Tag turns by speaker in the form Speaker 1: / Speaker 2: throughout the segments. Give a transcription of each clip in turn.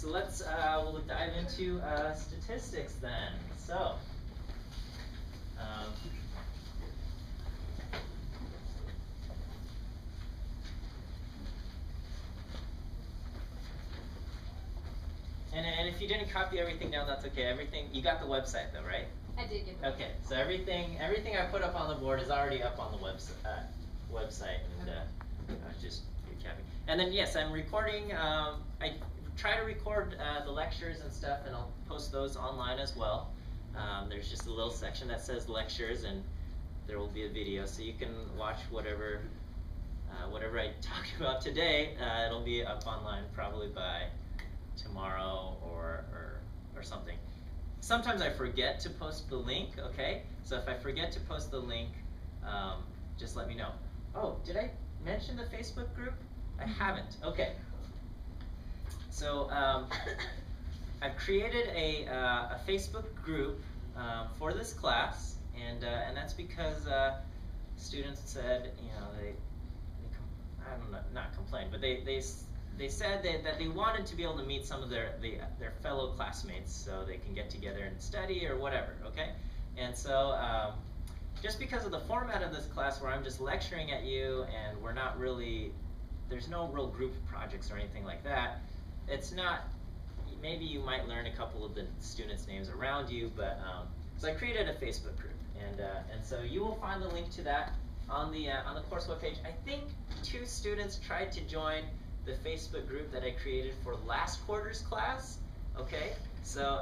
Speaker 1: so let's we'll dive into statistics then. So, and if you didn't copy everything down, that's okay. Everything you got the website though, right?
Speaker 2: I did get the
Speaker 1: Okay, so everything I put up on the board is already up on the website, and just recapping. And then yes, I'm recording. I try to record the lectures and stuff, and I'll post those online as well. There's just a little section that says lectures, and there will be a video, so you can watch whatever I talked about today. It'll be up online probably by tomorrow or something. Sometimes I forget to post the link, okay? So if I forget to post the link, just let me know. Oh, did I mention the Facebook group? I haven't. Okay. So I've created a Facebook group for this class, and that's because students said, I don't know, not complained, but they said that they wanted to be able to meet some of their fellow classmates so they can get together and study or whatever, okay? And so just because of the format of this class where I'm just lecturing at you and we're not really, there's no real group projects or anything like that, it's not, maybe you might learn a couple of the students' names around you, but so I created a Facebook group, and so you will find the link to that on the course webpage. I think 2 students tried to join the Facebook group that I created for last quarter's class. Okay, so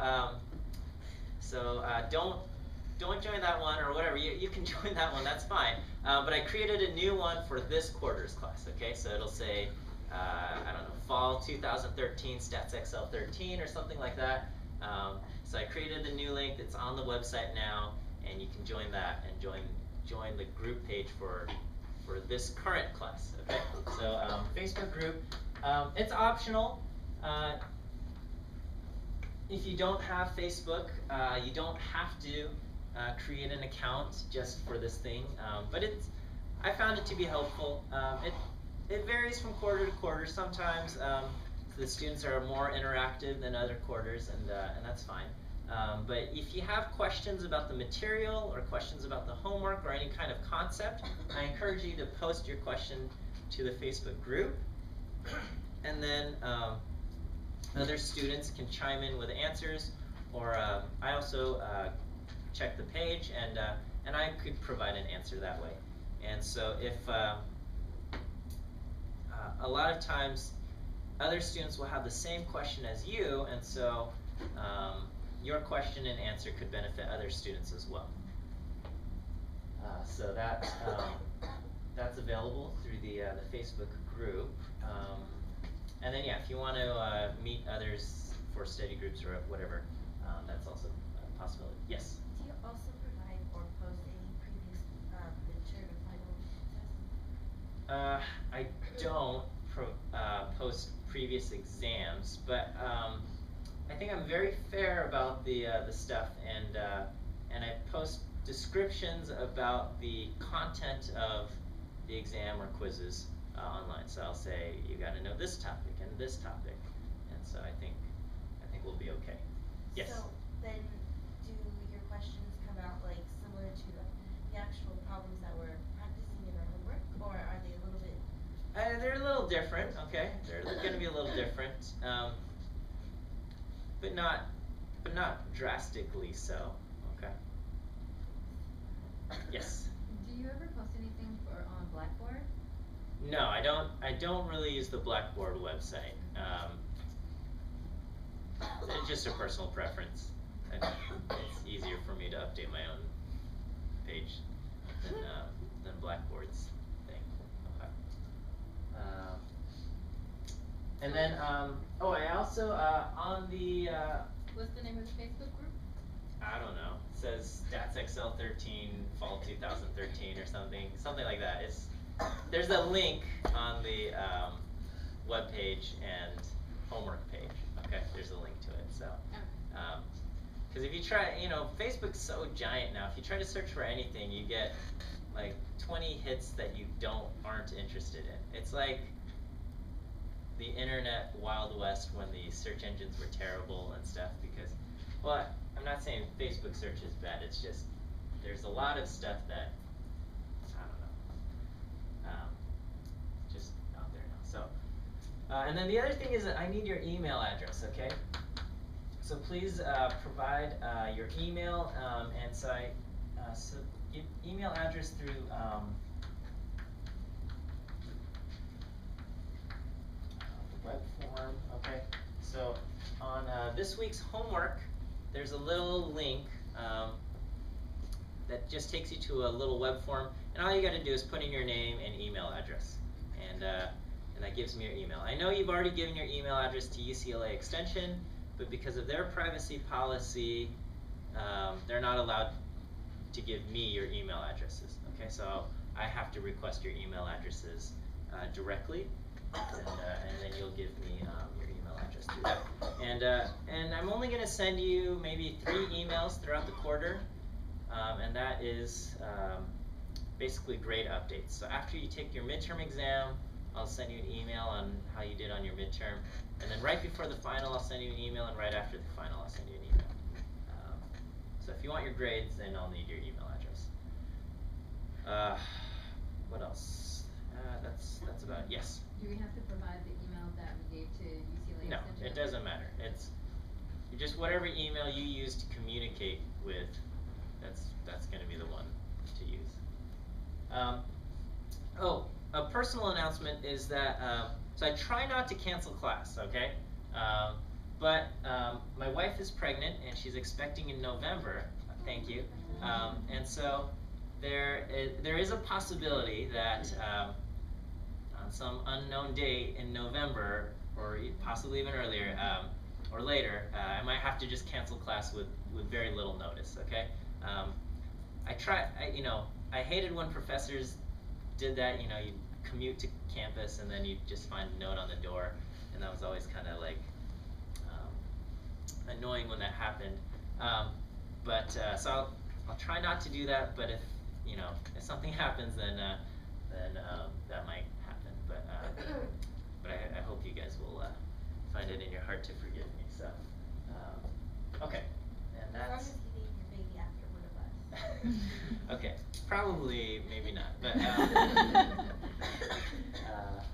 Speaker 1: don't join that one or whatever. You can join that one. That's fine. But I created a new one for this quarter's class. Okay, so it'll say I don't know, Fall 2013 Stats XL 13 or something like that. So I created the new link that's on the website now, and you can join that and join the group page for this current class, okay? So Facebook group, it's optional. If you don't have Facebook, you don't have to create an account just for this thing, but I found it to be helpful. It varies from quarter to quarter. Sometimes the students are more interactive than other quarters, and that's fine. But if you have questions about the material or questions about the homework or any kind of concept, I encourage you to post your question to the Facebook group, and then other students can chime in with answers, or I also check the page, and I could provide an answer that way. And so if a lot of times other students will have the same question as you, and so your question and answer could benefit other students as well. So that's available through the Facebook group. And then, yeah, if you want to meet others for study groups or whatever, that's also a possibility. Yes?
Speaker 3: Do you also provide or post any previous midterm and final tests?
Speaker 1: I don't post previous exams, but I think I'm very fair about the stuff, and I post descriptions about the content of the exam or quizzes online. So I'll say you got to know this topic and this topic, and so I think we'll be okay. Yes.
Speaker 3: So then, do your questions come out like similar to the actual problems that we're practicing in our homework, or are they a little bit?
Speaker 1: They're a little different. Okay, they're going to be a little different. But not drastically so. Okay. Yes.
Speaker 2: Do you ever post anything on Blackboard?
Speaker 1: No, I don't really use the Blackboard website. It's just a personal preference. It's easier for me to update my own page than Blackboard's thing. Okay. And then, I also on the.
Speaker 2: What's the name of the Facebook group?
Speaker 1: I don't know. It says Stats XL 13 Fall 2013 or something like that. There's a link on the web page and homework page. Okay, there's a link to it. So, because if you try, Facebook's so giant now. If you try to search for anything, you get like 20 hits that you aren't interested in. It's like the internet Wild West when the search engines were terrible and stuff because, well, I'm not saying Facebook search is bad, it's just, there's a lot of stuff that, I don't know, just out there now, so. And then the other thing is that I need your email address, okay? So please provide your email, and so so give email address through the web form, okay? So on this week's homework, there's a little link that just takes you to a little web form, and all you got to do is put in your name and email address, and that gives me your email. I know you've already given your email address to UCLA Extension, but because of their privacy policy, they're not allowed to give me your email addresses. Okay, so I have to request your email addresses directly, and then you'll give me your email address through that. And I'm only going to send you maybe 3 emails throughout the quarter, and that is basically grade updates. So after you take your midterm exam, I'll send you an email on how you did on your midterm, and then right before the final, I'll send you an email, and right after the final, I'll send you an email. So if you want your grades, then I'll need your email address. What else? That's about it. Yes?
Speaker 2: Do we have to provide the email that we gave to UCLA
Speaker 1: No,
Speaker 2: Extension?
Speaker 1: it doesn't matter. It's just whatever email you use to communicate with, that's going to be the one to use. Oh, a personal announcement is that, so I try not to cancel class, okay? But my wife is pregnant and she's expecting in November, thank you. And so there is a possibility that on some unknown date in November, or possibly even earlier, or later, I might have to just cancel class with very little notice, okay? I hated when professors did that, you commute to campus and then you just find a note on the door, and that was always kind of like annoying when that happened. So I'll try not to do that, but if something happens, then that might happen. But I hope you guys will find it in your heart to forgive me. So okay, and
Speaker 3: As long
Speaker 1: that's
Speaker 3: as you name your baby after one of us.
Speaker 1: okay. Probably, maybe not, but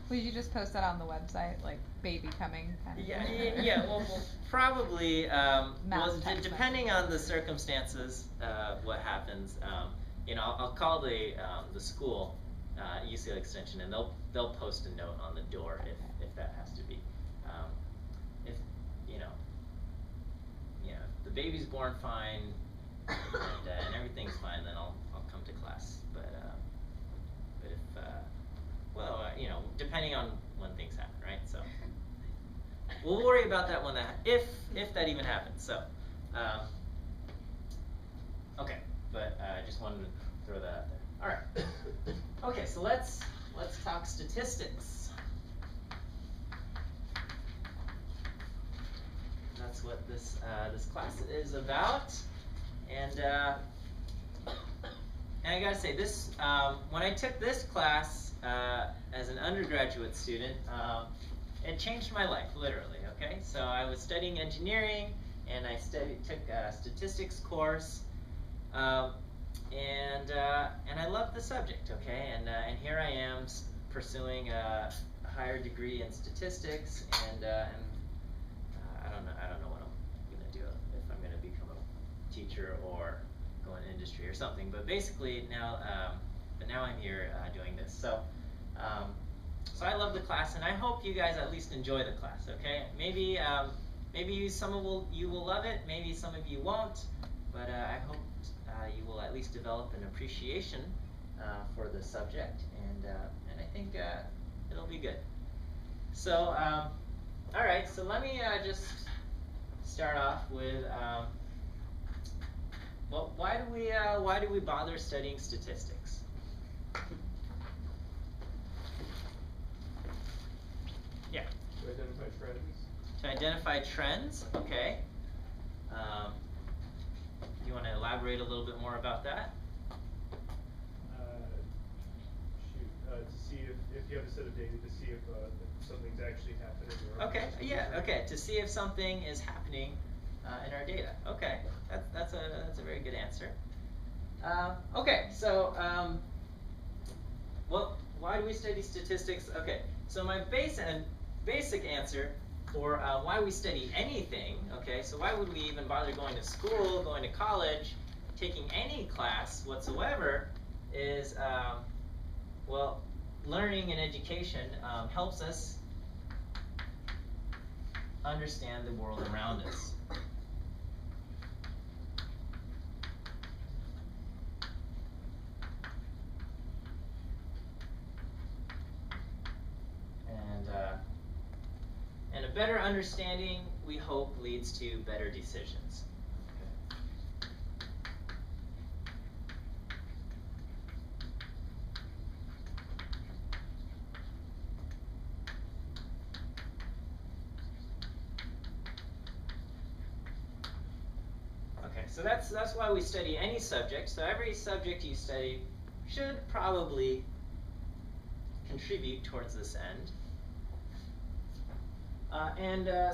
Speaker 4: Will you just post that on the website, like baby coming kind of thing?
Speaker 1: yeah. Well, probably.
Speaker 4: Mass text
Speaker 1: Depending on the circumstances, what happens. I'll call the school, UCLA Extension, and they'll post a note on the door if that has to be. If the baby's born fine and everything's fine, then I'll come to class. But if depending on when things happen, right? So we'll worry about that when if that even happens. So okay, but I just wanted to throw that out there. All right. Okay, so let's talk statistics. That's what this class is about, and I gotta say this. When I took this class as an undergraduate student, it changed my life literally. Okay, so I was studying engineering, and I took a statistics course, and I loved the subject. Okay, and here I am pursuing a higher degree in statistics, and I don't know what I'm gonna do, if I'm gonna become a teacher or go in industry or something. But basically now I'm here doing this. So I love the class, and I hope you guys at least enjoy the class. Okay, maybe some of you will love it, maybe some of you won't, but I hope you will at least develop an appreciation for the subject, and I think it'll be good. So all right, so let me just start off with well, why do we bother studying statistics? Yeah.
Speaker 5: To identify trends.
Speaker 1: To identify trends, okay. You want to elaborate a little bit more about that?
Speaker 5: To see if you have a set of data to see if something's actually happening. Or
Speaker 1: Okay, yeah, okay, to see if something is happening in our data. Okay, that's a very good answer. Okay, so well, why do we study statistics? Okay, so my basic answer for why we study anything, okay, so why would we even bother going to school, going to college, taking any class whatsoever, is, well, learning and education helps us understand the world around us. And a better understanding, we hope, leads to better decisions. Okay, so that's why we study any subject. So every subject you study should probably contribute towards this end.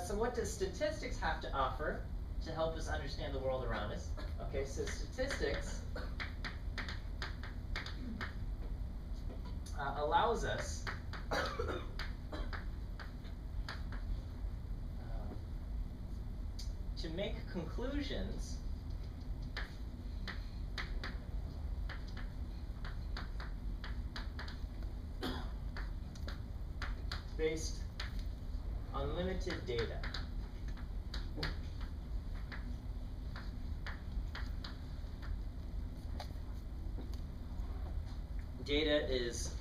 Speaker 1: So what does statistics have to offer to help us understand the world around us? Okay, so statistics allows us to make conclusions based on limited data. Data is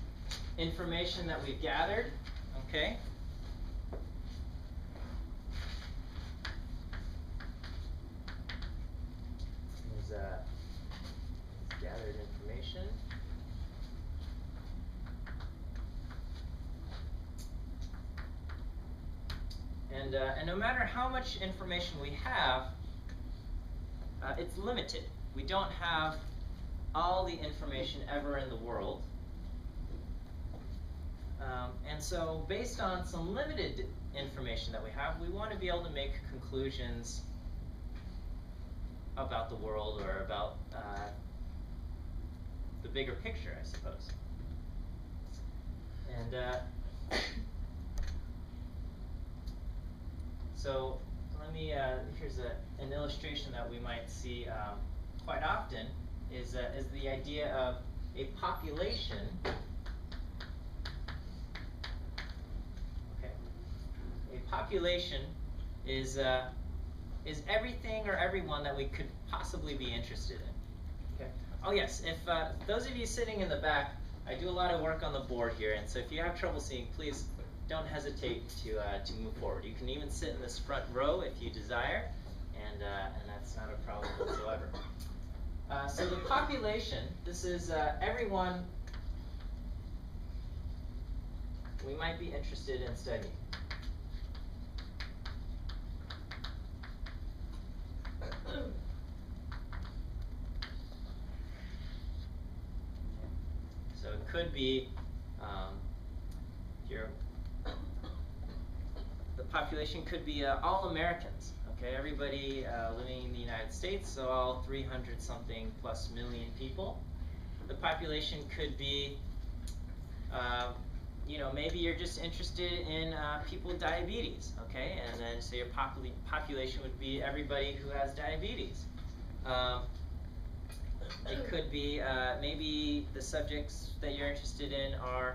Speaker 1: information that we've gathered, okay? Is gathered information. And no matter how much information we have, it's limited. We don't have all the information ever in the world. And so based on some limited information that we have, we want to be able to make conclusions about the world or about the bigger picture, I suppose. And so let me, here's an illustration that we might see quite often is the idea of a population. Okay, a population is everything or everyone that we could possibly be interested in. Okay. Oh yes, if those of you sitting in the back, I do a lot of work on the board here, and so if you have trouble seeing, please don't hesitate to move forward. You can even sit in this front row if you desire, and that's not a problem whatsoever. So the population, this is everyone we might be interested in studying. So it could be the population could be all Americans. Okay, everybody living in the United States, so all 300-something plus million people. The population could be, you know, maybe you're just interested in people with diabetes, okay? And then so your population would be everybody who has diabetes. It could be maybe the subjects that you're interested in are,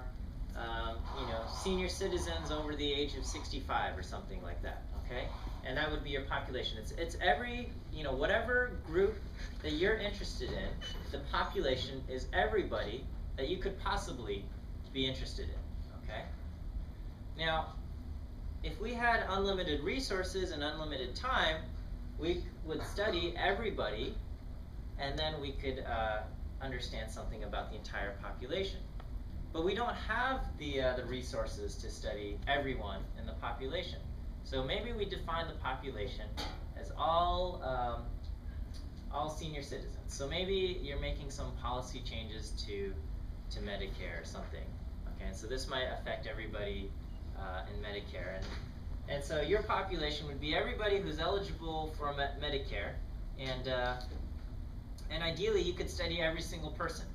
Speaker 1: you know, senior citizens over the age of 65 or something like that, okay? And that would be your population. It's every, you know, whatever group that you're interested in, the population is everybody that you could possibly be interested in, okay? Now, if we had unlimited resources and unlimited time, we would study everybody, and then we could understand something about the entire population. But we don't have the resources to study everyone in the population. So maybe we define the population as all senior citizens. So maybe you're making some policy changes to Medicare or something. Okay, so this might affect everybody in Medicare, and so your population would be everybody who's eligible for Medicare, and ideally you could study every single person,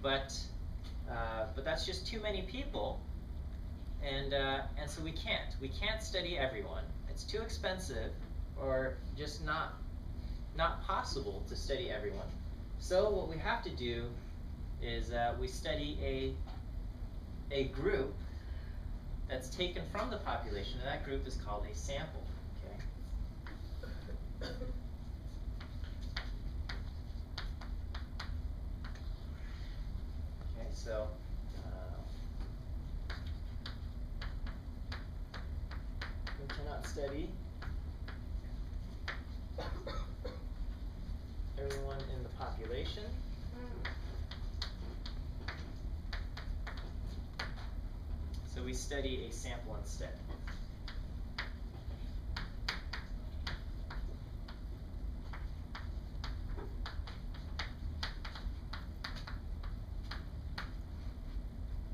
Speaker 1: but that's just too many people, and so we can't study everyone. It's too expensive, or just not possible to study everyone. So what we have to do is we study a group that's taken from the population, and that group is called a sample. Okay. Okay, so we cannot study everyone in the population. So we study a sample instead.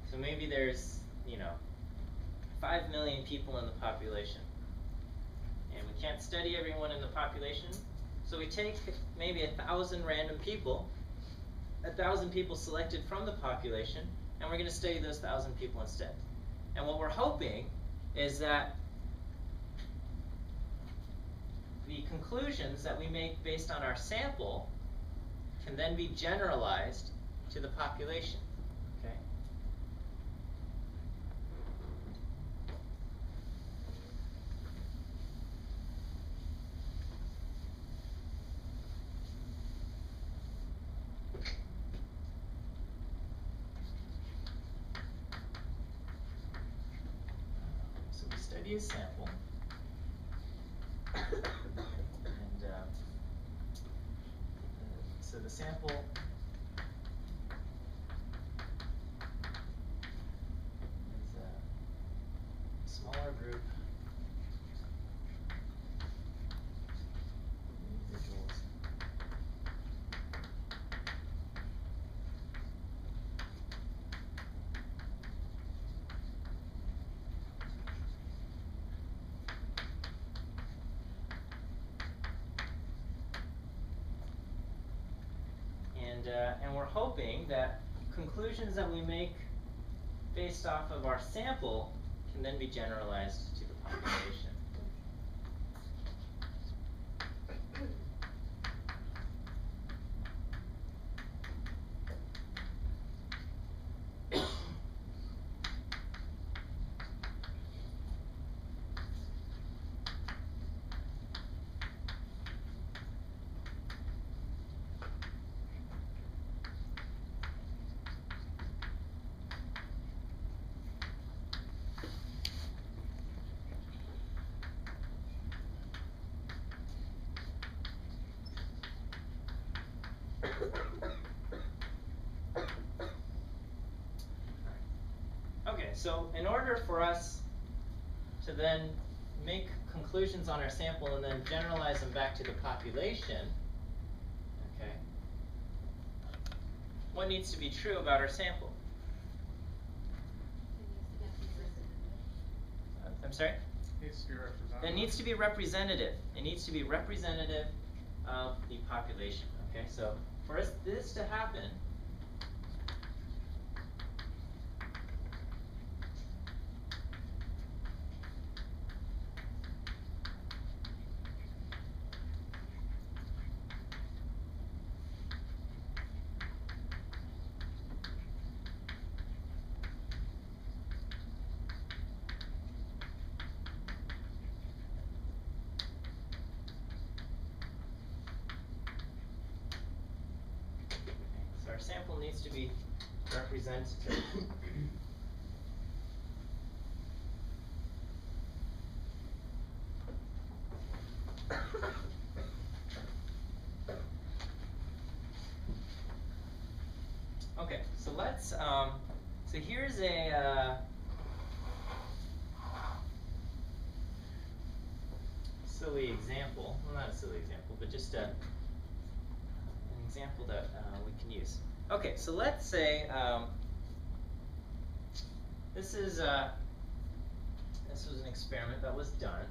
Speaker 1: So maybe there's, 5 million people in the population, and we can't study everyone in the population, so we take maybe 1,000 random people, 1,000 people selected from the population, and we're going to study those 1,000 people instead. And what we're hoping is that the conclusions that we make based on our sample can then be generalized to the population. Okay? So we study a sample, and so the sample is a smaller group of individuals and we're hoping that conclusions that we make based off of our sample can then be generalized to the population. Okay, so in order for us to then make conclusions on our sample and then generalize them back to the population, okay, what needs to be true about our sample? I'm sorry?
Speaker 5: Needs to be representative.
Speaker 1: It needs to be representative. It needs to be representative of the population. Okay, so for this to happen, so our sample needs to be representative. Okay, so let's so here's a silly example. Well, not a silly example, but just an example that we can use. Okay, so let's say this is This was an experiment that was done.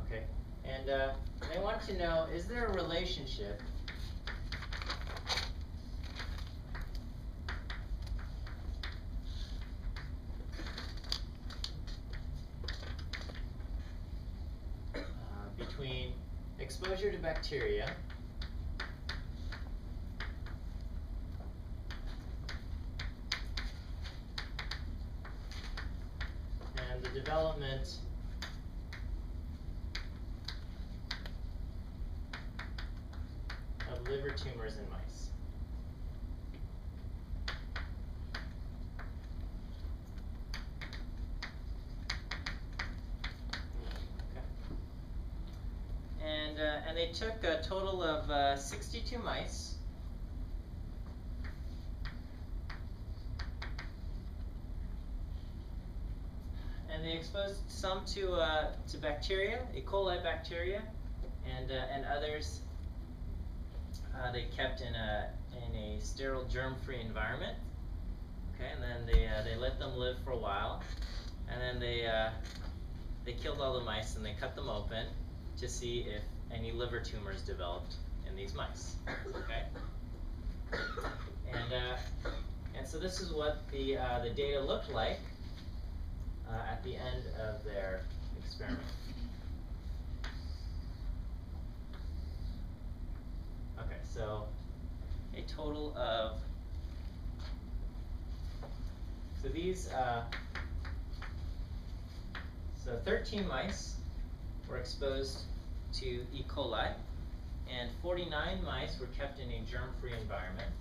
Speaker 1: Okay, and they want to know, is there a relationship between exposure to bacteria and the development of liver tumors in mice? And they took a total of 62 mice. And they exposed some to bacteria, E. coli bacteria, and others they kept in a sterile, germ-free environment. Okay, and then they let them live for a while, and then they killed all the mice and they cut them open to see if any liver tumors developed in these mice. Okay, and so this is what the data looked like at the end of their experiment. Okay, so a total of so 13 mice were exposed to E. coli, and 49 mice were kept in a germ-free environment.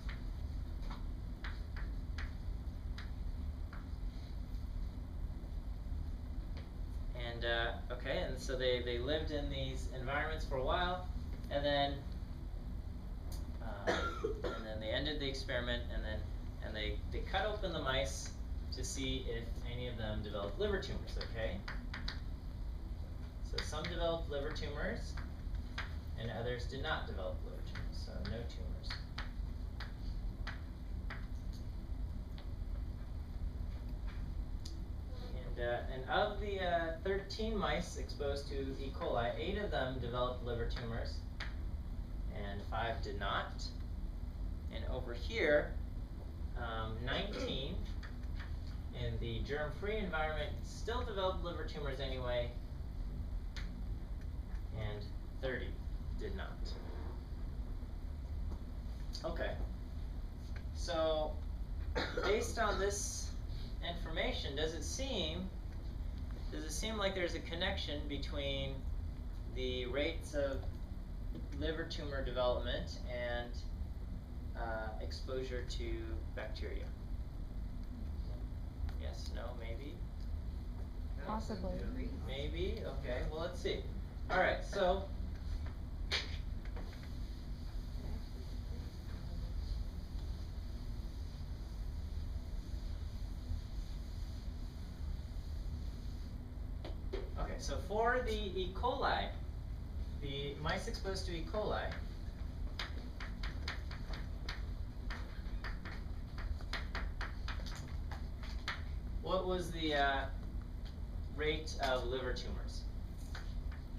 Speaker 1: And okay, and so they lived in these environments for a while, and then they ended the experiment, and they cut open the mice to see if any of them developed liver tumors. Okay, so some developed liver tumors, and others did not develop liver tumors, so no tumors. And of the 13 mice exposed to E. coli, 8 of them developed liver tumors, and 5 did not. And over here, 19 in the germ-free environment still developed liver tumors anyway, and 30 did not. Okay, so based on this information, does it seem like there's a connection between the rates of liver tumor development and exposure to bacteria? Yes, no, maybe?
Speaker 4: Possibly.
Speaker 1: Maybe? Okay, well, let's see. All right, so so for the E. coli, the mice exposed to E. coli, what was the rate of liver tumors?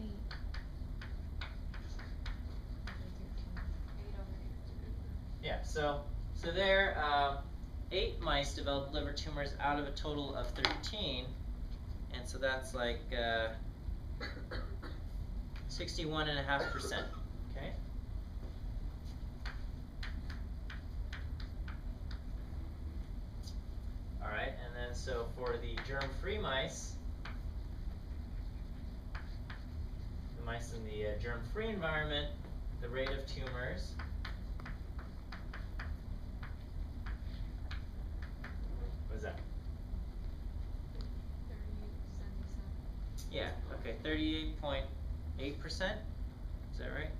Speaker 4: 8.
Speaker 1: Yeah, so there, 8 mice developed liver tumors out of a total of 13. And so that's like 61.5%. Okay. All right, and then so for the germ-free mice, the mice in the germ-free environment, the rate of tumors what was that? Yeah, okay, 38.8%, is that right?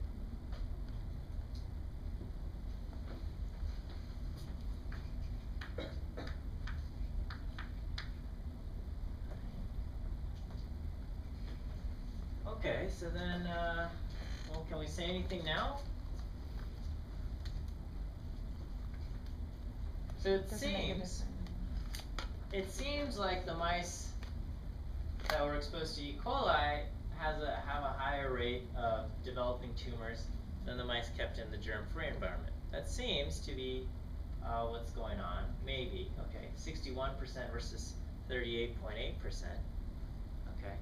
Speaker 1: Okay, so then, well, can we say anything now? So
Speaker 4: Doesn't make a difference.
Speaker 1: it seems like the mice that were exposed to E. coli have a higher rate of developing tumors than the mice kept in the germ-free environment. That seems to be what's going on. Maybe, okay, 61% versus 38.8%. Okay,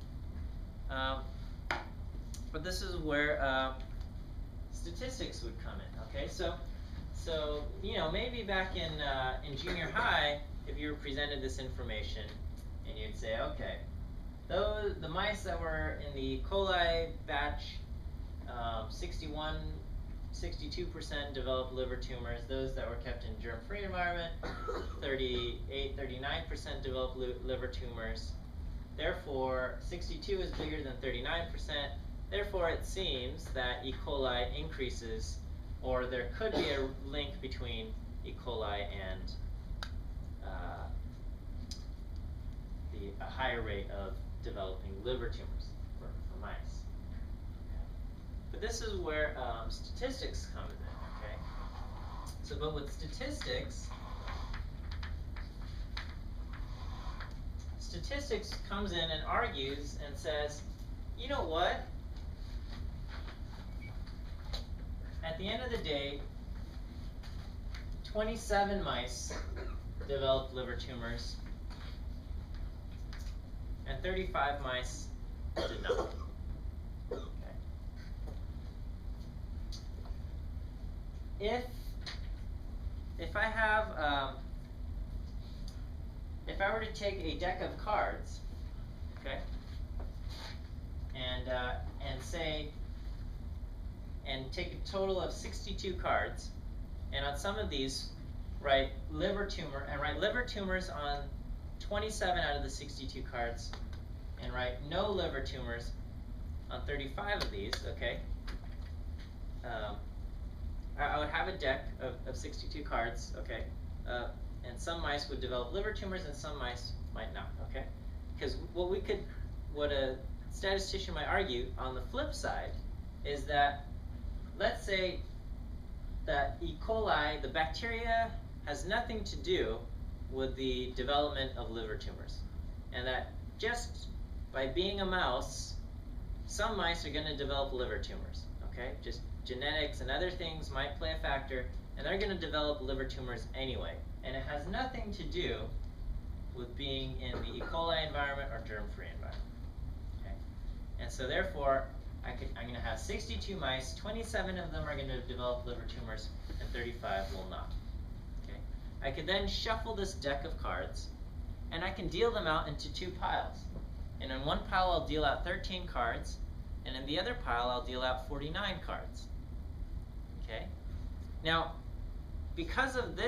Speaker 1: but this is where statistics would come in. Okay, so you know, maybe back in junior high, if you were presented this information, and you'd say, okay, the mice that were in the E. coli batch, 62% developed liver tumors. Those that were kept in germ-free environment, 39% developed liver tumors. Therefore, 62 is bigger than 39%. Therefore, it seems that E. coli increases, or there could be a link between E. coli and a higher rate of developing liver tumors for mice. Okay. But this is where statistics comes in. Okay. So, but with statistics comes in and argues and says, you know what? At the end of the day, 27 mice developed liver tumors, and 35 mice did not. Okay. If I have if I were to take a deck of cards, okay, and say, and take a total of 62 cards, and on some of these write liver tumor, and write liver tumors on 27 out of the 62 cards, and write no liver tumors on 35 of these, okay, I would have a deck of 62 cards, okay, and some mice would develop liver tumors and some mice might not, okay, because what a statistician might argue on the flip side is that, let's say that E. coli, the bacteria, has nothing to do with the development of liver tumors, and that just by being a mouse, some mice are going to develop liver tumors, okay? Just genetics and other things might play a factor, and they're going to develop liver tumors anyway, and it has nothing to do with being in the E. coli environment or germ-free environment, okay? And so therefore, I'm going to have 62 mice, 27 of them are going to develop liver tumors, and 35 will not. Okay? I could then shuffle this deck of cards, and I can deal them out into two piles. And in one pile I'll deal out 13 cards, and in the other pile I'll deal out 49 cards. Okay? Now, because of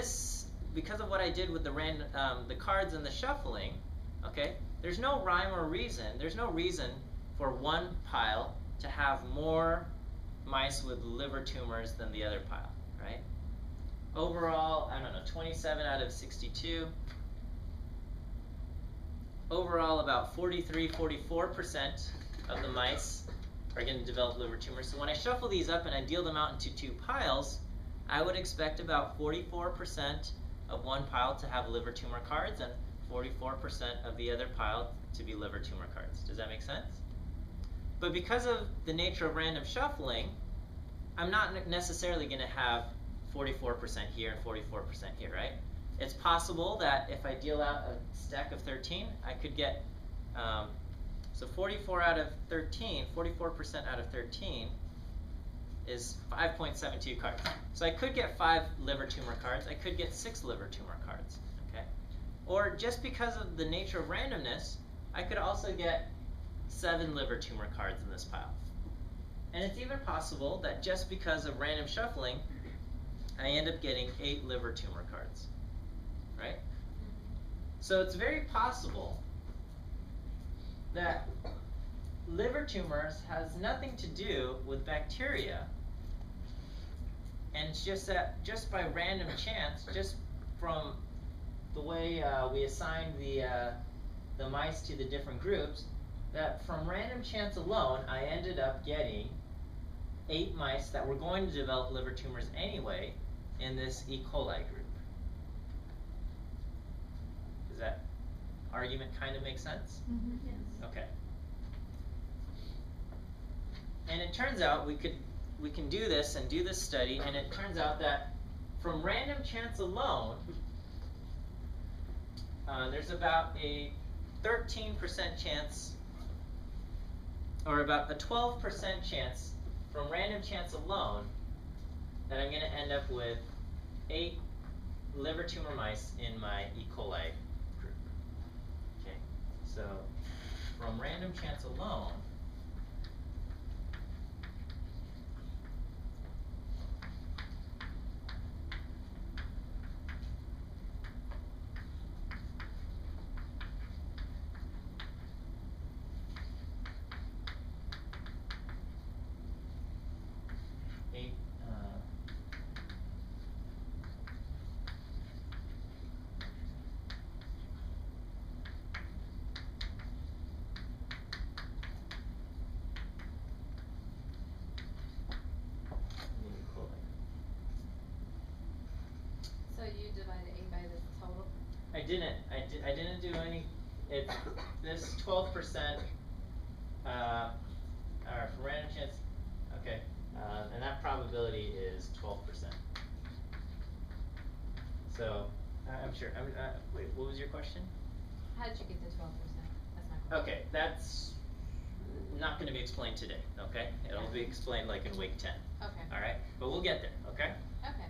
Speaker 1: what I did with the cards and the shuffling, okay, there's no rhyme or reason. There's no reason for one pile to have more mice with liver tumors than the other pile, right? Overall, I don't know, 27 out of 62. Overall, about 43-44% of the mice are going to develop liver tumors. So when I shuffle these up and I deal them out into two piles, I would expect about 44% of one pile to have liver tumor cards and 44% of the other pile to be liver tumor cards. Does that make sense? But because of the nature of random shuffling, I'm not necessarily going to have 44% here and 44% here, right? It's possible that if I deal out a stack of 13, I could get, so 44 out of 13, 44% out of 13 is 5.72 cards. So I could get 5 liver tumor cards, I could get 6 liver tumor cards, okay? Or just because of the nature of randomness, I could also get 7 liver tumor cards in this pile. And it's even possible that just because of random shuffling, I end up getting 8 liver tumor cards, right? So it's very possible that liver tumors has nothing to do with bacteria, and it's just that just by random chance, just from the way we assigned the mice to the different groups, that from random chance alone, I ended up getting 8 mice that were going to develop liver tumors anyway in this E. coli group. argument kind of make sense?
Speaker 4: Mhm.
Speaker 3: Yes.
Speaker 1: Okay. And it turns out we can do this and do this study, and it turns out that from random chance alone, there's about a 13% chance, or about a 12% chance from random chance alone that I'm going to end up with 8 liver tumor mice in my E. coli group. Okay, so from random chance alone, eight, in E. coli.
Speaker 2: So you divided 8 by the total?
Speaker 1: I didn't do any, this 12%, or from random chance, okay, and that probability is 12%. So, I'm sure, wait, what was your question?
Speaker 2: How did you get to 12%? That's my question.
Speaker 1: Okay, that's not gonna be explained today, okay? It'll be explained like in week 10,
Speaker 2: Okay.
Speaker 1: alright? But we'll get there, okay?
Speaker 2: Okay.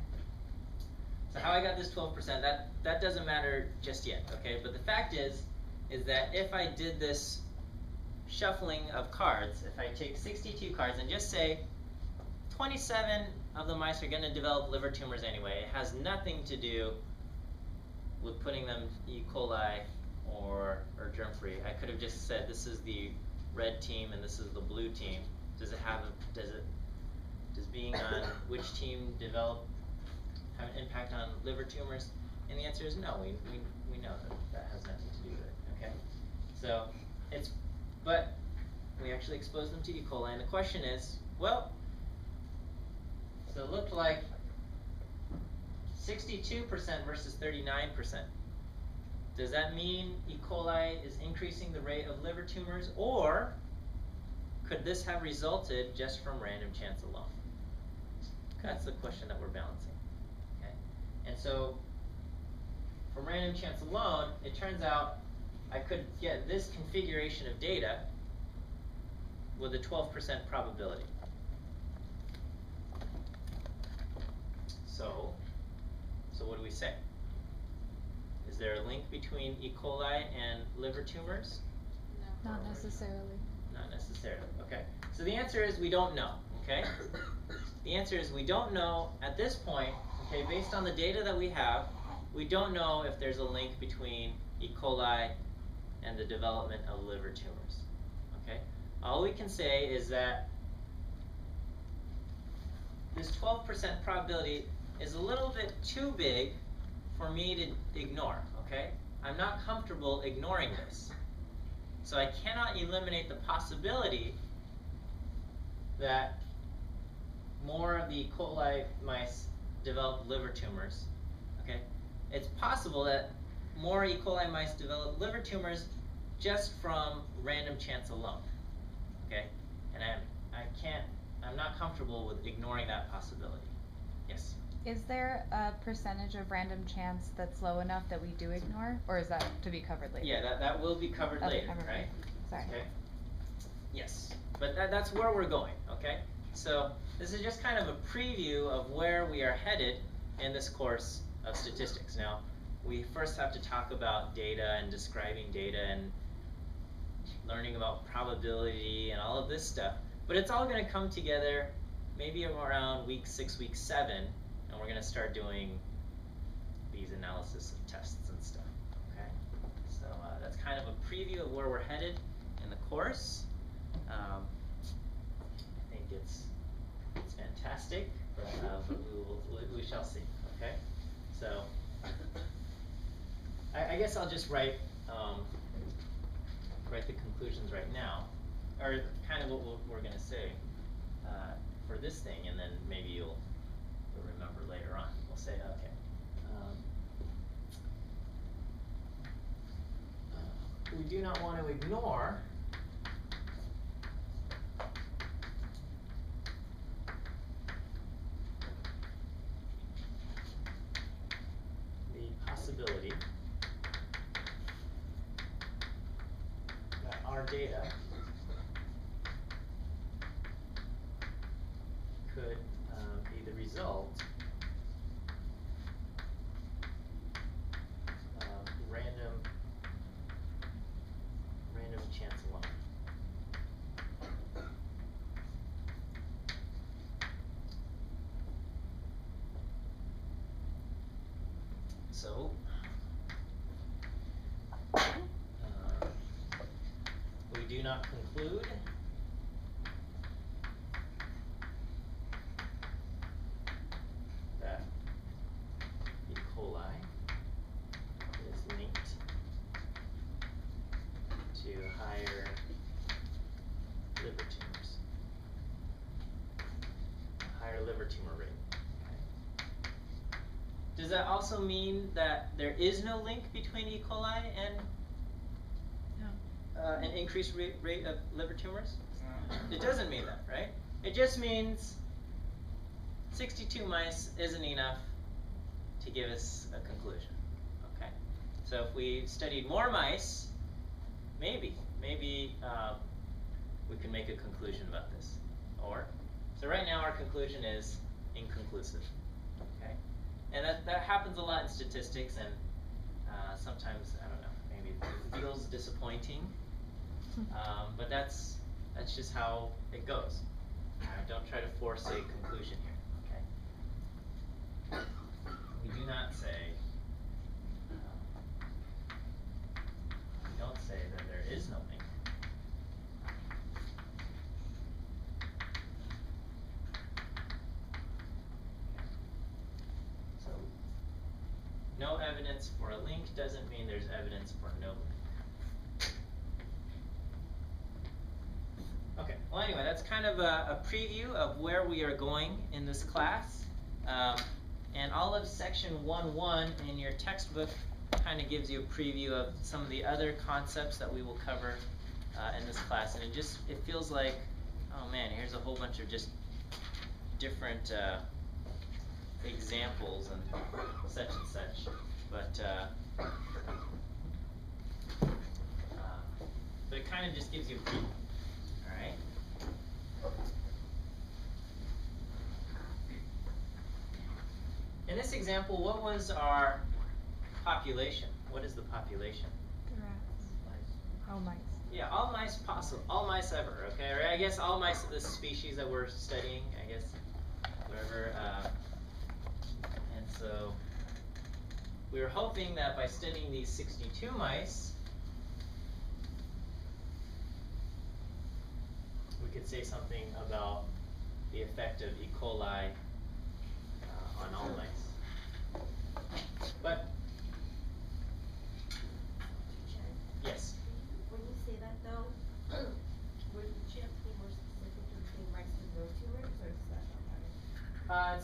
Speaker 1: So how I got this 12%, that doesn't matter just yet, okay? But the fact is that if I did this shuffling of cards, if I take 62 cards and just say 27 of the mice are gonna develop liver tumors anyway, it has nothing to do with putting them E. coli or germ-free. I could have just said this is the red team and this is the blue team. Does being on which team have an impact on liver tumors? And the answer is no. We know that has nothing to do with it. Okay, so but we actually exposed them to E. coli, and the question is, well, so it looked like 62% versus 39%. Does that mean E. coli is increasing the rate of liver tumors, or could this have resulted just from random chance alone? That's the question that we're balancing. Okay, and so from random chance alone, it turns out I could get this configuration of data with a 12% probability. So what do we say? Is there a link between E. coli and liver tumors?
Speaker 2: No.
Speaker 4: Not necessarily.
Speaker 1: Not necessarily. Okay. So the answer is we don't know. Okay. The answer is we don't know at this point. Okay, based on the data that we have, we don't know if there's a link between E. coli and the development of liver tumors. Okay. All we can say is that this 12% probability is a little bit too big for me to ignore, okay? I'm not comfortable ignoring this. So I cannot eliminate the possibility that more of the E. coli mice develop liver tumors, okay? It's possible that more E. coli mice develop liver tumors just from random chance alone, okay? And I'm not comfortable with ignoring that possibility. Yes?
Speaker 4: Is there a percentage of random chance that's low enough that we do ignore, or is that to be covered later?
Speaker 1: Yeah, that will be covered
Speaker 4: Okay,
Speaker 1: later,
Speaker 4: never mind.
Speaker 1: right?
Speaker 4: Sorry.
Speaker 1: Okay. Yes, but that's where we're going, okay? So this is just kind of a preview of where we are headed in this course of statistics. Now, we first have to talk about data and describing data and learning about probability and all of this stuff, but it's all going to come together maybe around week 6, week 7, and we're going to start doing these analysis of tests and stuff, okay? So that's kind of a preview of where we're headed in the course. I think it's fantastic, but we shall see, okay? So I guess I'll just write the conclusions right now, or kind of what we're going to say for this thing, and then maybe you'll remember later on. We'll say, okay. we do not want to ignore the possibility that our data could be the result of random chance alone. So, we do not conclude that E. coli is linked to higher liver tumors, higher liver tumor rate. Okay. Does that also mean that there is no link between E. coli and an increased rate of liver tumors? It doesn't mean that, right? It just means 62 mice isn't enough to give us a conclusion. Okay. So if we studied more mice, maybe we can make a conclusion about this. So right now our conclusion is inconclusive. Okay. And that happens a lot in statistics, and sometimes, I don't know, maybe it feels disappointing. But that's just how it goes. Don't try to force a conclusion here. Okay. We do not say. We don't say that there is no link. So, no evidence for a link doesn't mean there's evidence for no link. Okay, well anyway, that's kind of a preview of where we are going in this class. And all of section 1.1 in your textbook kind of gives you a preview of some of the other concepts that we will cover in this class. And it feels like, oh man, here's a whole bunch of just different examples and such and such. But it kind of just gives you a preview. Alright. In this example, what was our population? What is the population?
Speaker 4: The rats. Oh, mice.
Speaker 1: Yeah, all mice possible. All mice ever, okay? Or I guess all mice of the species that we're studying, I guess, whatever. And so, we were hoping that by studying these 62 mice, we could say something about the effect of E. coli on all mice. But, yes?
Speaker 3: When you say that though, would you have to be more specific to say mice with no tumors, or does that not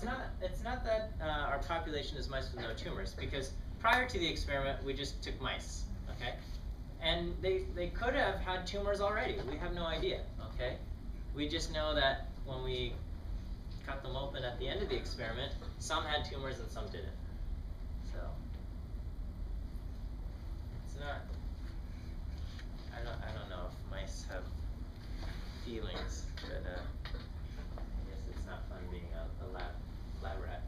Speaker 3: matter?
Speaker 1: It's not that our population is mice with no tumors, because prior to the experiment, we just took mice, okay? And they could have had tumors already. We have no idea, okay? We just know that when we cut them open at the end of the experiment, some had tumors and some didn't. So, it's not, I don't know if mice have feelings, but I guess it's not fun being a lab rat.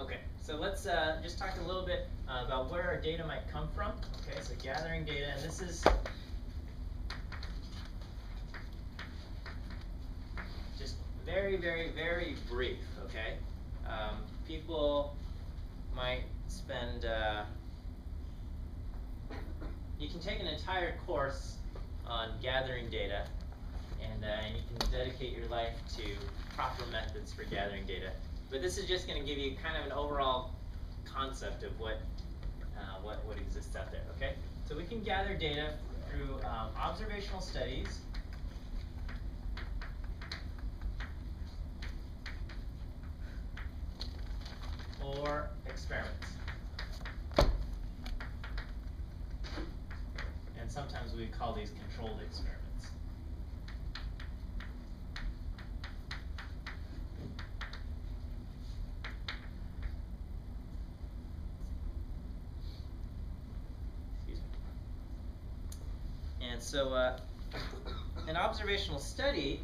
Speaker 1: Okay, so let's just talk a little bit about where our data might come from. Okay, so gathering data, and this is just very, very, very brief, okay? People might spend, you can take an entire course on gathering data, and you can dedicate your life to proper methods for gathering data. But this is just going to give you kind of an overall concept of what exists out there, okay? So we can gather data through observational studies, or experiments. call these controlled experiments. Excuse me. And so, an observational study,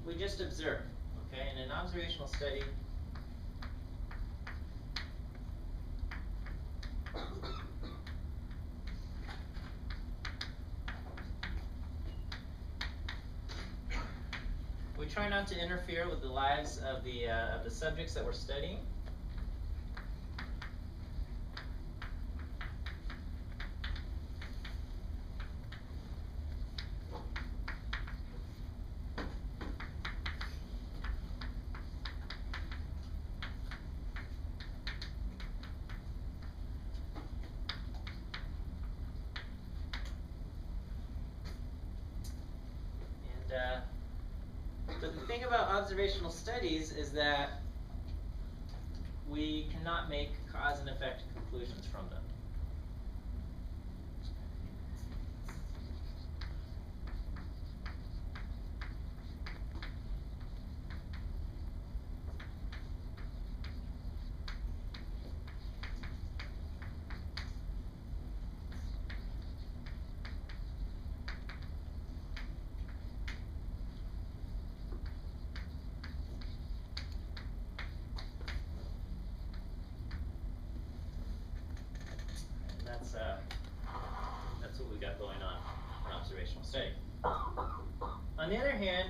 Speaker 1: we just observe, okay? In an observational study, we try not to interfere with the lives of the subjects that we're studying. But the thing about observational studies is that we cannot make cause and effect conclusions from them. That's what we got going on for an observational study. On the other hand,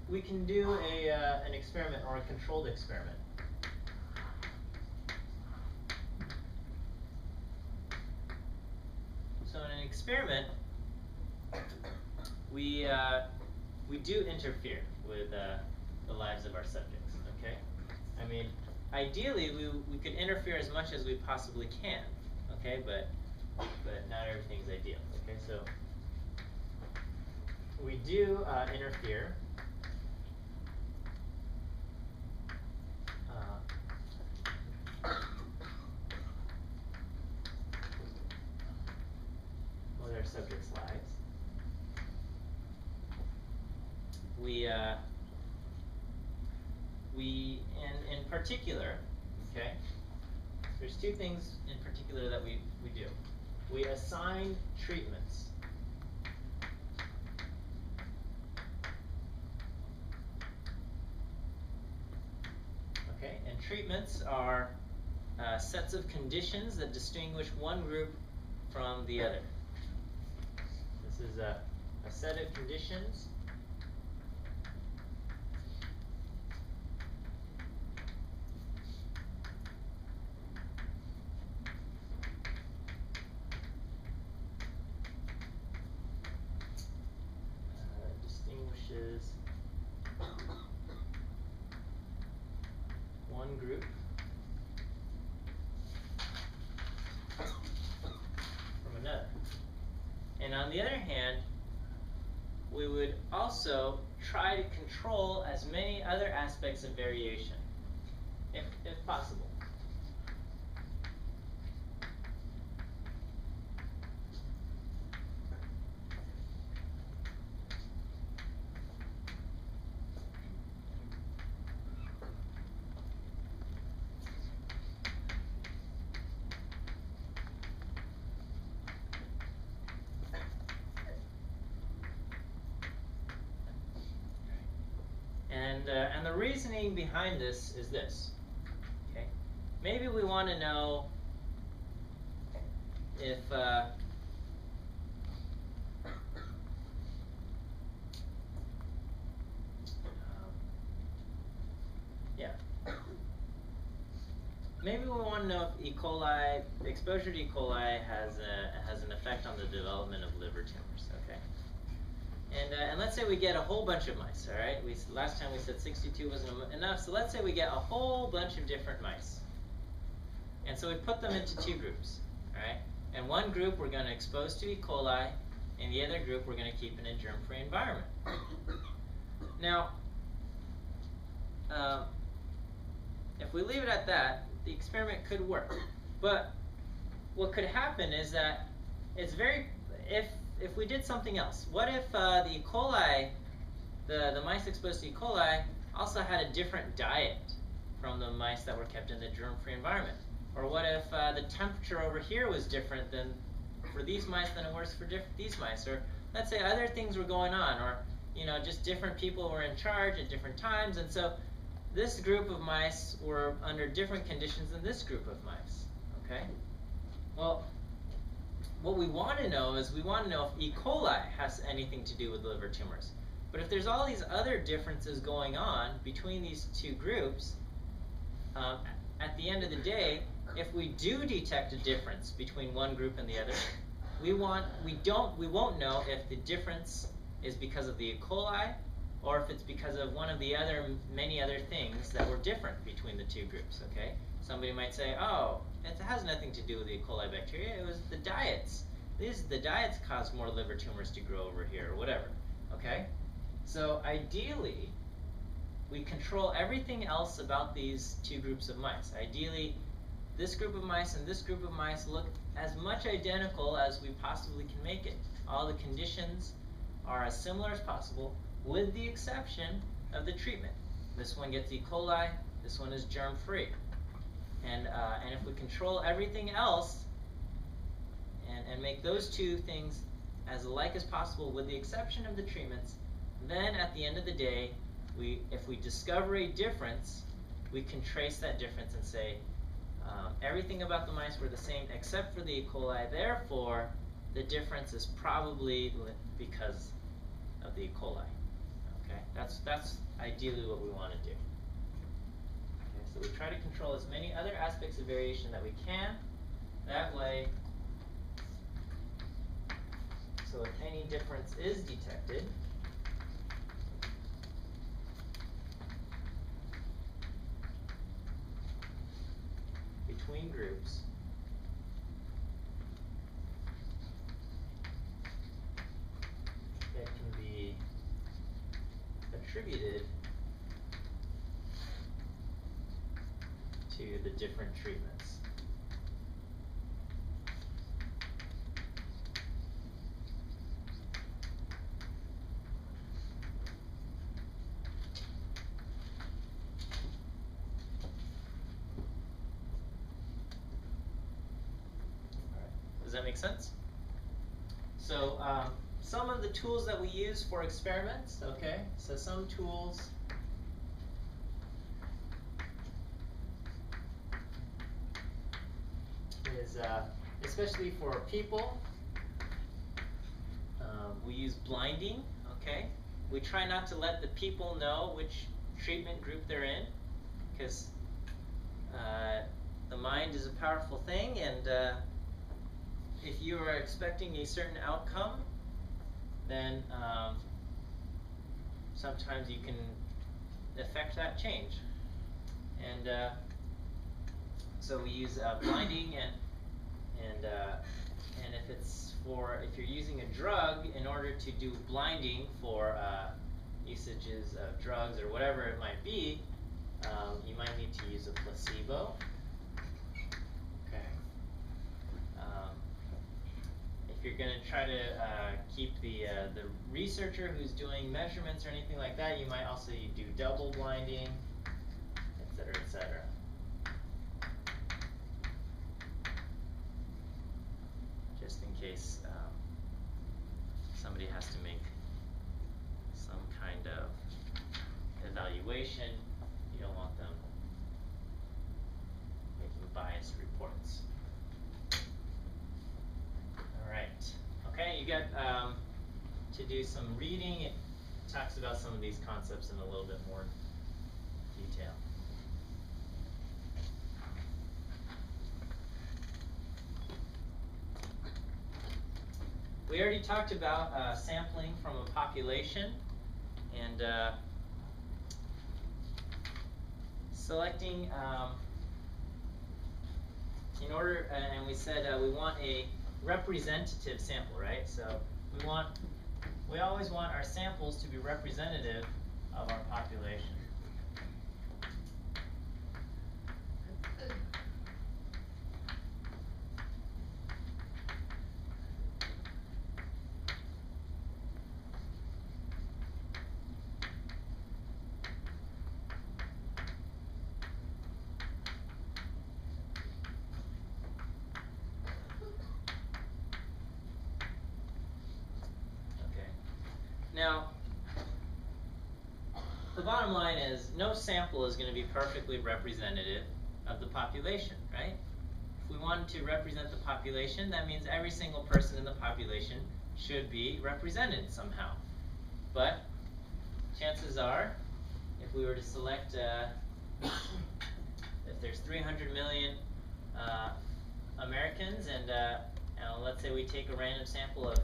Speaker 1: we can do an experiment or a controlled experiment. So in an experiment, we do interfere with the lives of our subjects. Okay, I mean, ideally we could interfere as much as we possibly can. Okay, but not everything's ideal. Okay, so we do interfere. With our subjects' lives. We in particular, okay, there's two things in particular that we do. We assign treatments. Okay, and treatments are sets of conditions that distinguish one group from the other. This is a set of conditions distinguishes one group from another. And on the other hand, we would also try to control as many other aspects of variation, if possible. And the reasoning behind this is this. Okay, maybe we want to know if maybe we want to know if E. coli, exposure to E. coli has an effect on the development of liver tumors. Okay. And let's say we get a whole bunch of mice, all right? Last time we said 62 wasn't enough, so let's say we get a whole bunch of different mice. And so we put them into two groups, all right? And one group we're going to expose to E. coli, and the other group we're going to keep in a germ-free environment. Now, if we leave it at that, the experiment could work. But what could happen is that it's very, if we did something else? What if the E. coli, the mice exposed to E. coli, also had a different diet from the mice that were kept in the germ-free environment? Or what if the temperature over here was different than for these mice than it was for these mice? Or let's say other things were going on, or just different people were in charge at different times, and so this group of mice were under different conditions than this group of mice. Okay? Well, what we want to know is we want to know if E. coli has anything to do with liver tumors. But if there's all these other differences going on between these two groups, at the end of the day, if we do detect a difference between one group and the other, we won't know if the difference is because of the E. coli or if it's because of one of the many other things that were different between the two groups. Okay? Somebody might say, oh, it has nothing to do with the E. coli bacteria, it was the diets. The diets caused more liver tumors to grow over here, or whatever. Okay? So ideally, we control everything else about these two groups of mice. Ideally, this group of mice and this group of mice look as much identical as we possibly can make it. All the conditions are as similar as possible, with the exception of the treatment. This one gets E. coli, this one is germ-free. And if we control everything else and make those two things as alike as possible with the exception of the treatments, then at the end of the day, if we discover a difference, we can trace that difference and say everything about the mice were the same except for the E. coli, therefore the difference is probably because of the E. coli. Okay, that's ideally what we want to do. So we try to control as many other aspects of variation that we can. That way, so if any difference is detected, between groups, that can be attributed to the different treatments. Does that make sense? So some of the tools that we use for experiments, okay? So some tools is, especially for people, we use blinding, okay? We try not to let the people know which treatment group they're in, because the mind is a powerful thing, and if you are expecting a certain outcome, then sometimes you can affect that change. And so we use blinding, and if you're using a drug, in order to do blinding for usages of drugs or whatever it might be, you might need to use a placebo. Okay. If you're going to try to keep the researcher who's doing measurements or anything like that, you might also do double blinding, etc., etc. Just in case somebody has to make some kind of evaluation, you don't want them making biased reports. Alright, okay, you got to do some reading. It talks about some of these concepts in a little bit more detail. We already talked about sampling from a population and selecting in order, and we said we want a representative sample, right? So we always want our samples to be representative of our population. Now, the bottom line is no sample is going to be perfectly representative of the population, right? If we wanted to represent the population, that means every single person in the population should be represented somehow. But chances are, if we were to select, if there's 300 million Americans, and let's say we take a random sample of,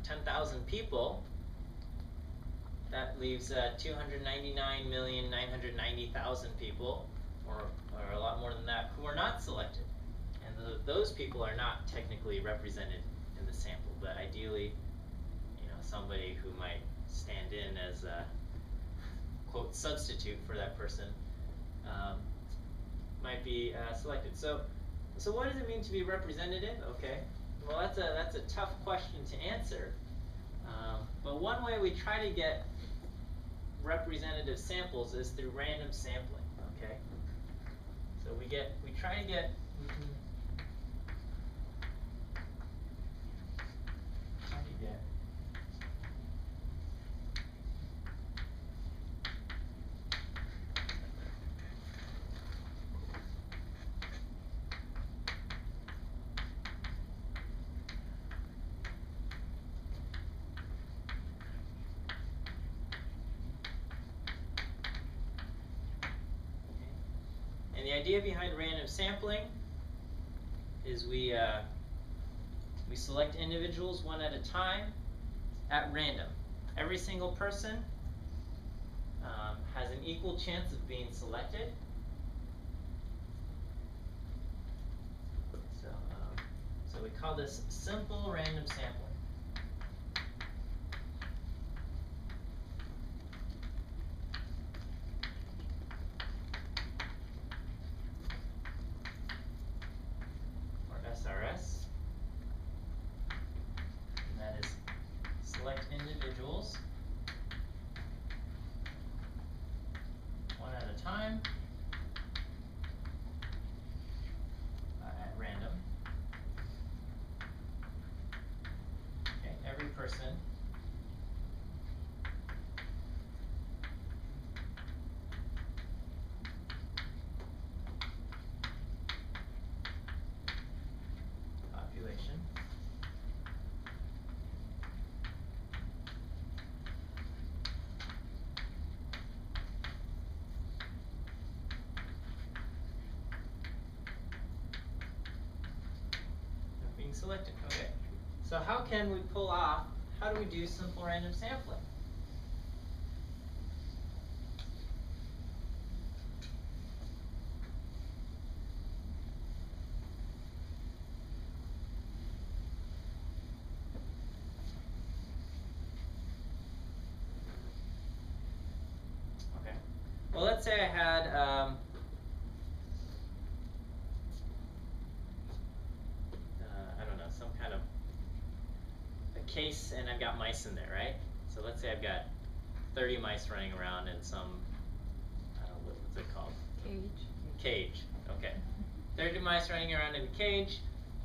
Speaker 1: 10,000 people, that leaves 299,990,000 people, or a lot more than that, who are not selected. And those people are not technically represented in the sample, but ideally, somebody who might stand in as a, quote, substitute for that person might be selected. So what does it mean to be representative? Okay, well that's a tough question to answer. But one way we try to get representative samples is through random sampling. Okay, so we try to get. The idea behind random sampling is we select individuals one at a time at random. Every single person has an equal chance of being selected. So we call this simple random sampling. SRS, and that is select individuals one at a time at random. Okay, every person population. Being selected. Okay. So how can we pull off, how do we do simple random sampling? Okay. Well, let's say I had I don't know, some kind of a case, and I've got mice in there, right? So let's say I've got 30 mice running around in some, I don't know, what's it called? Cage. Okay. 30 mice running around in a cage,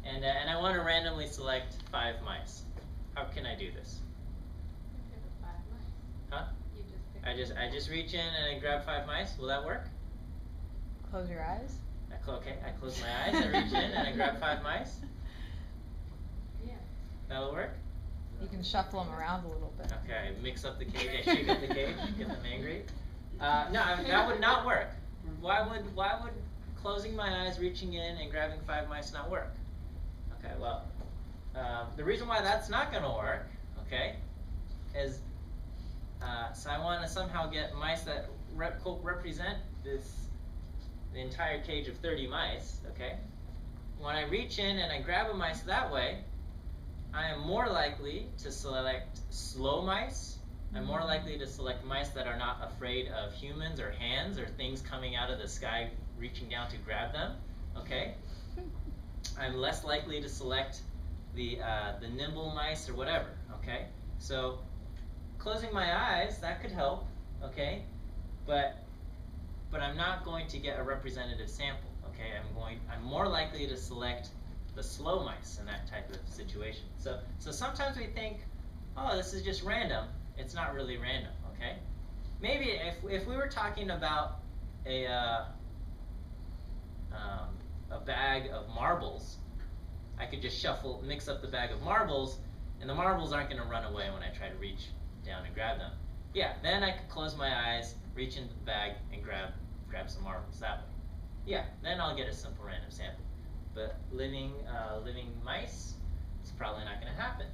Speaker 1: and I want to randomly select 5 mice. How can I do this?
Speaker 2: You pick 5 mice.
Speaker 1: Huh?
Speaker 2: You just pick
Speaker 1: I just reach in and I grab 5 mice. Will that work?
Speaker 4: Close your eyes.
Speaker 1: Okay, I close my eyes, I reach in and I grab 5 mice.
Speaker 2: Yeah.
Speaker 1: That'll work?
Speaker 4: You can shuffle them around a little bit.
Speaker 1: Okay, I mix up the cage, I shake up the cage, get them angry. No, that would not work. Why would closing my eyes, reaching in, and grabbing 5 mice not work? Okay, well, the reason why that's not going to work, okay, is so I want to somehow get mice that represent the entire cage of 30 mice, okay? When I reach in and I grab a mice that way, I am more likely to select slow mice. I'm more likely to select mice that are not afraid of humans or hands or things coming out of the sky reaching down to grab them, okay? I'm less likely to select the nimble mice or whatever, okay? So closing my eyes, that could help, okay? But I'm not going to get a representative sample, okay? I'm more likely to select the slow mice in that type of situation. So sometimes we think oh, this is just random, it's not really random, okay? Maybe if we were talking about a bag of marbles, I could just mix up the bag of marbles, and the marbles aren't going to run away when I try to reach down and grab them. Yeah, then I could close my eyes, reach into the bag, and grab some marbles that way. Yeah, then I'll get a simple random sample. But living mice, it's probably not going to happen.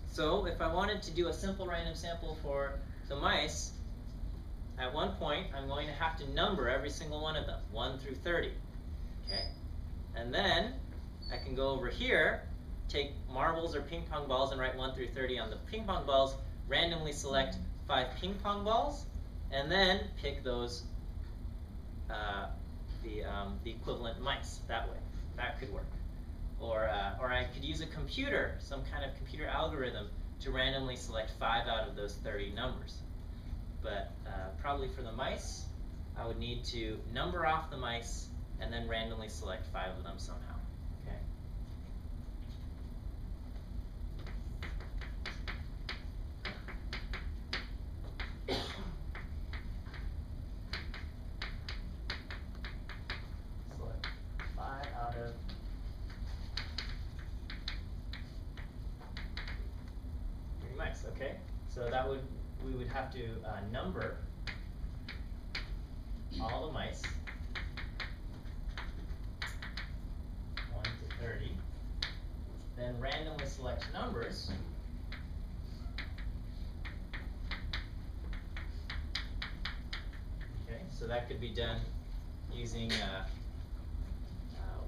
Speaker 1: So if I wanted to do a simple random sample for the mice, at one point I'm going to have to number every single one of them, 1 through 30. Okay? And then I can go over here, take marbles or ping pong balls and write 1 through 30 on the ping pong balls, randomly select 5 ping pong balls, and then pick those, the equivalent mice that way. That could work. Or I could use a computer, some kind of computer algorithm, to randomly select 5 out of those 30 numbers. But probably for the mice, I would need to number off the mice and then randomly select 5 of them somehow. Okay. Select 5 out of 3 mice. Okay. So we would have to number all the mice 1 to 30, then randomly select numbers. Okay, so that could be done using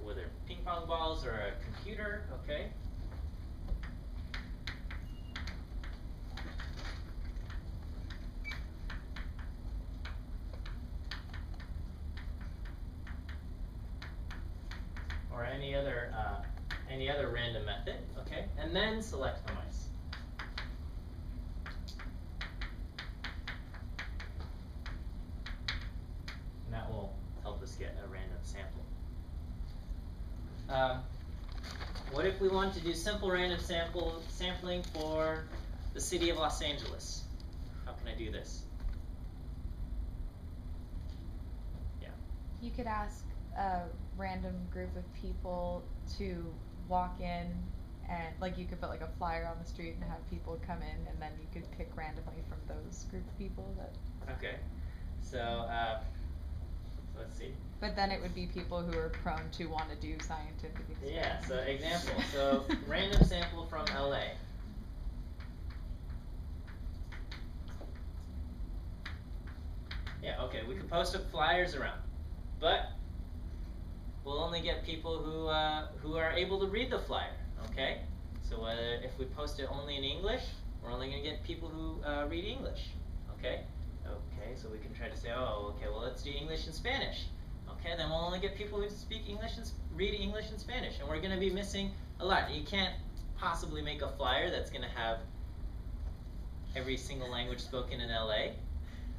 Speaker 1: whether ping pong balls or a computer. Okay. Or any other random method, okay? And then select the mice. And that will help us get a random sample. What if we want to do simple random sampling for the city of Los Angeles? How can I do this? Yeah.
Speaker 4: You could ask a random group of people to walk in, and like you could put like a flyer on the street and have people come in, and then you could pick randomly from those group of people that.
Speaker 1: Okay. So let's see.
Speaker 4: But then it would be people who are prone to want to do scientific experiments.
Speaker 1: Yeah, so example. So random sample from LA. Yeah, okay, we could post up flyers around. But we'll only get people who are able to read the flyer, okay? So if we post it only in English, we're only going to get people who read English, okay? Okay, so we can try to say, oh, okay, well, let's do English and Spanish. Okay, then we'll only get people who speak English and read English and Spanish, and we're going to be missing a lot. You can't possibly make a flyer that's going to have every single language spoken in LA.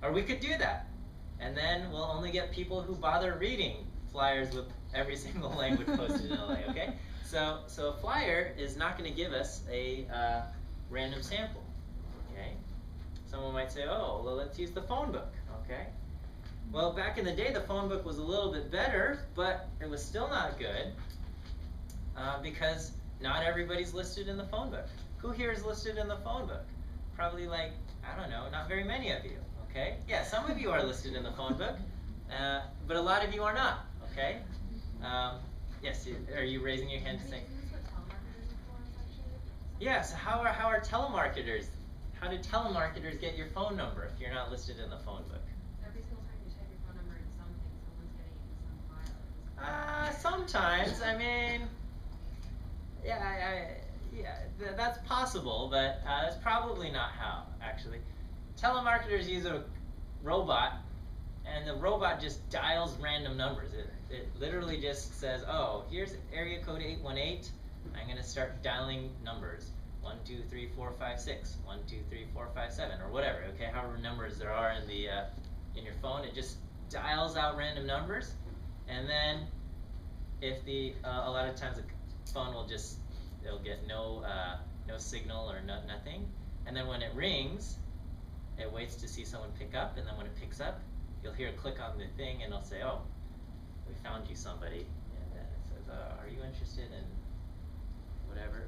Speaker 1: Or we could do that, and then we'll only get people who bother reading flyers with every single language posted in LA, okay? So a flyer is not going to give us a random sample, okay? Someone might say, oh, well, let's use the phone book, okay? Well, back in the day, the phone book was a little bit better, but it was still not good because not everybody's listed in the phone book. Who here is listed in the phone book? Probably like, I don't know, not very many of you, okay? Yeah, some of you are listed in the phone book, but a lot of you are not, okay? Yes, are you raising your hand to say? Yeah, so how are telemarketers? How do telemarketers get your phone number if you're not listed in the phone book?
Speaker 2: Every single time you type your phone number in something, someone's getting it in some file.
Speaker 1: Sometimes. I mean, that's possible, but that's probably not how, actually. Telemarketers use a robot, and the robot just dials random numbers. It literally just says, oh, here's area code 818. I'm going to start dialing numbers. 1, 2, 3, 4, 5, 6. 1, 2, 3, 4, 5, 7, or whatever. Okay, however numbers there are in the in your phone, it just dials out random numbers, and then if a lot of times the phone will it'll get no no signal or nothing. And then when it rings, it waits to see someone pick up, and then when it picks up, you'll hear it click on the thing, and it'll say, "Oh, we found you somebody," and then it says, "Are you interested in whatever?"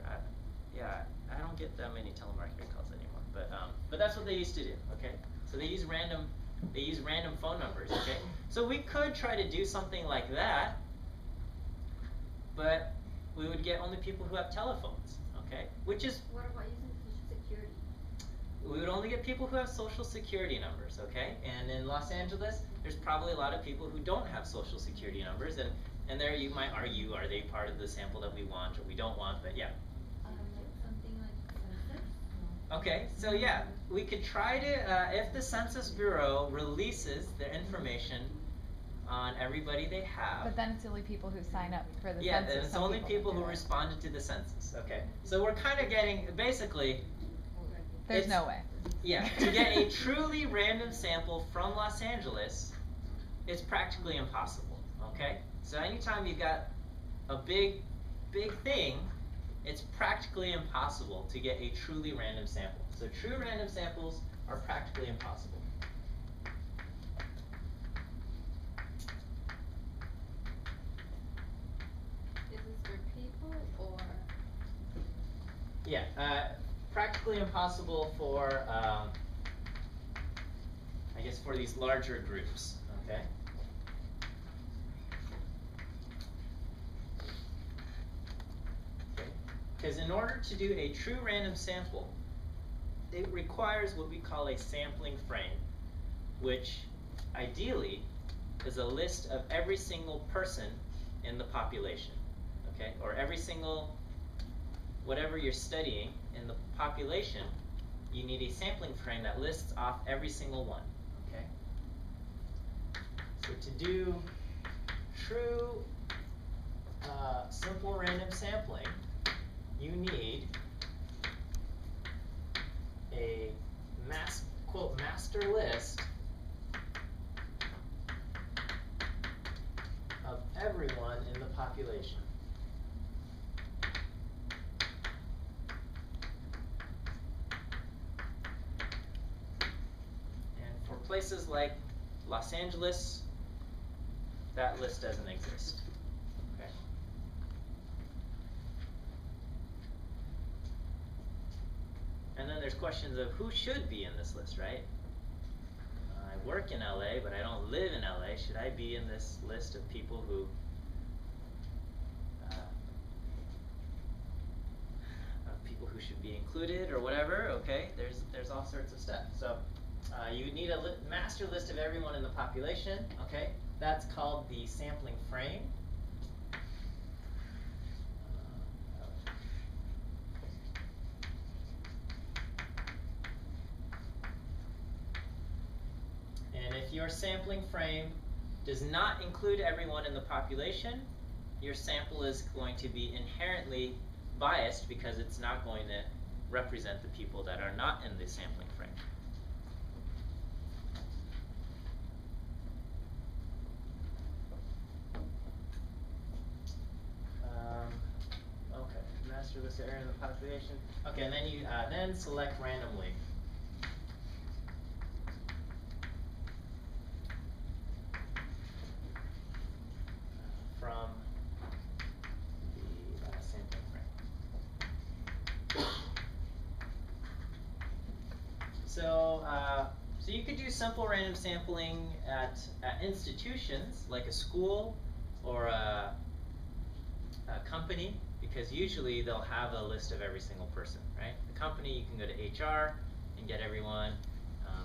Speaker 1: I don't get that many telemarketer calls anymore, but that's what they used to do. Okay, so they use random phone numbers. Okay, so we could try to do something like that, but we would get only people who have telephones. Okay, which is
Speaker 2: What about using social security?
Speaker 1: we would only get people who have social security numbers, okay? And in Los Angeles, there's probably a lot of people who don't have social security numbers, and there you might argue, are they part of the sample that we want or we don't want, but yeah.
Speaker 2: Like something like census?
Speaker 1: Okay, so yeah, we could try to, if the Census Bureau releases their information on everybody they have.
Speaker 4: But then it's only people who sign up for the
Speaker 1: Yeah,
Speaker 4: census.
Speaker 1: and it's
Speaker 4: Some
Speaker 1: only
Speaker 4: don't
Speaker 1: people
Speaker 4: do
Speaker 1: who
Speaker 4: it.
Speaker 1: responded to the census, okay? So we're kind of getting, basically,
Speaker 4: There's
Speaker 1: it's-
Speaker 4: no way.
Speaker 1: yeah, to get a truly random sample from Los Angeles, it's practically impossible, okay? So anytime you've got a big thing, it's practically impossible to get a truly random sample. So true random samples are practically impossible.
Speaker 2: Is this for people or?
Speaker 1: Yeah, practically impossible for, I guess, for these larger groups, okay? Because in order to do a true random sample, it requires what we call a sampling frame, which ideally is a list of every single person in the population, okay? Or every single, whatever you're studying in the population, you need a sampling frame that lists off every single one, okay? So to do true simple random sampling, you need a master list of everyone in the population. And for places like Los Angeles, that list doesn't exist. Okay. And then there's questions of who should be in this list, right? I work in LA, but I don't live in LA. Should I be in this list of people who should be included or whatever? Okay, there's all sorts of stuff. So you would need a master list of everyone in the population. Okay, that's called the sampling frame. And if your sampling frame does not include everyone in the population, your sample is going to be inherently biased because it's not going to represent the people that are not in the sampling frame. Okay, master list area in the population. Okay, and then you then select randomly. From the sampling frame. So you could do simple random sampling at institutions like a school or a company, because usually they'll have a list of every single person, right? The company, you can go to HR and get everyone.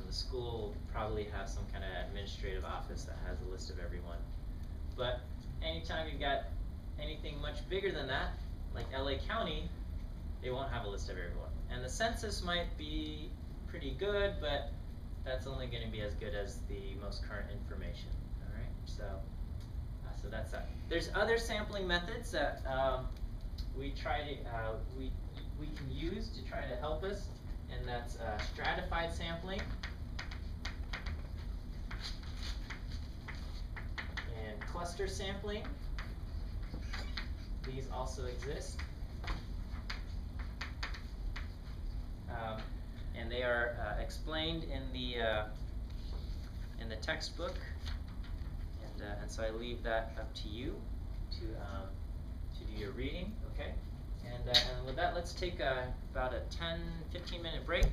Speaker 1: The school will probably have some kind of administrative office that has a list of everyone. But anytime you've got anything much bigger than that, like LA County, they won't have a list of everyone. And the census might be pretty good, but that's only going to be as good as the most current information. All right, so that's that. There's other sampling methods that we can use to try to help us, and that's stratified sampling and cluster sampling. These also exist. they are explained in the textbook, and so I leave that up to you to do your reading, okay? And with that, let's take about a 10-15 minute break.